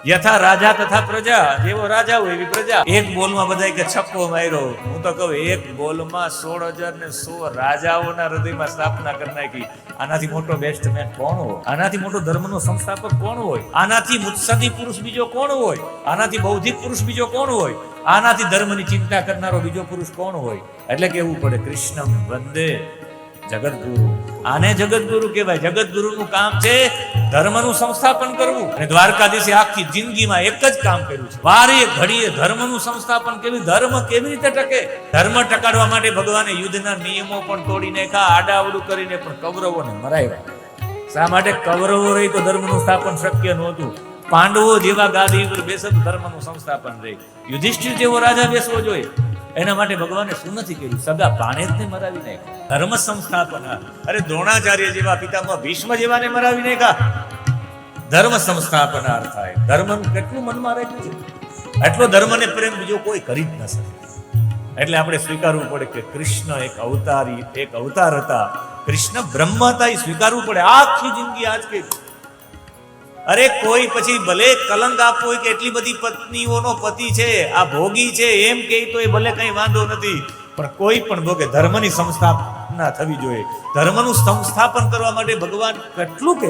યથા રાજા તથા પ્રજા, જેવો રાજા હોય એવી પ્રજા. એક બોલમાં બધાય કે છક્કો માર્યો. હું તો કહું એક બોલમાં 16,100 રાજાઓના હૃદયમાં સ્થાપના કરી નાખી. આનાથી મોટો બેસ્ટમેન કોણ હોય? આનાથી મોટો ધર્મનો સંસ્થાપક કોણ હોય? આનાથી મુત્સદી પુરુષ બીજો કોણ હોય? આનાથી બૌદ્ધિક પુરુષ બીજો કોણ હોય? આનાથી ધર્મની ચિંતા કરનારો બીજો પુરુષ કોણ હોય? એટલે કેવું પડે કૃષ્ણમ વંદે જગતગુરુ. આને જગતગુરુ કહેવાય. જગતગુરુનું કામ છે ધર્મનું સંસ્થાપન કરવું. અને દ્વારકાધીશે આખી જિંદગીમાં એક જ કામ કર્યું છે, વારે ઘડીએ ધર્મનું સંસ્થાપન કર્યું. ધર્મ કેવી રીતે ટકે? ધર્મ ટકાડવા માટે ભગવાને યુદ્ધના નિયમો પણ તોડી નાખ્યા, આડાવડું કરીને પણ કૌરવોને મરાવ્યા. શા માટે? કૌરવો રહી તો ધર્મનું સ્થાપન શક્ય નહોતું. પાંડવો જેવા ગાદી ઉપર બેસે તો ધર્મનું સંસ્થાપન રહે. યુધિષ્ઠિર જેવો રાજા બેસવો જોઈએ. એના માટે ભગવાને શું નથી કર્યું? સગા ભાણેજને મરાવી નાખ્યા. ધર્મ સંસ્થાપન. અરે દ્રોણાચાર્ય જેવા પિતામહ ભીષ્મ જેવાને મરાવી નાખ્યા. ધર્મ સંસ્થાપનાર્થ થાય. ધર્મનું કેટલું મનમાં રાખ્યું છે, એટલો ધર્મને પ્રેમ બીજો કોઈ કરી જ ન શકે. એટલે આપણે સ્વીકારવું પડે કે કૃષ્ણ એક અવતાર હતા. કૃષ્ણ બ્રહ્મ હતા, એ સ્વીકારવું પડે. આખી જિંદગી આજ કે અરે કોઈ પછી ભલે કલંક આપવો હોય કે એટલી બધી પત્નીઓનો પતિ છે, આ ભોગી છે એમ કે તો એ ભલે કઈ વાંધો નથી, પણ કોઈ પણ ભોગે ધર્મની સંસ્થાપના થવી જોઈએ. ધર્મનું સંસ્થાપન કરવા માટે ભગવાન કેટલું કે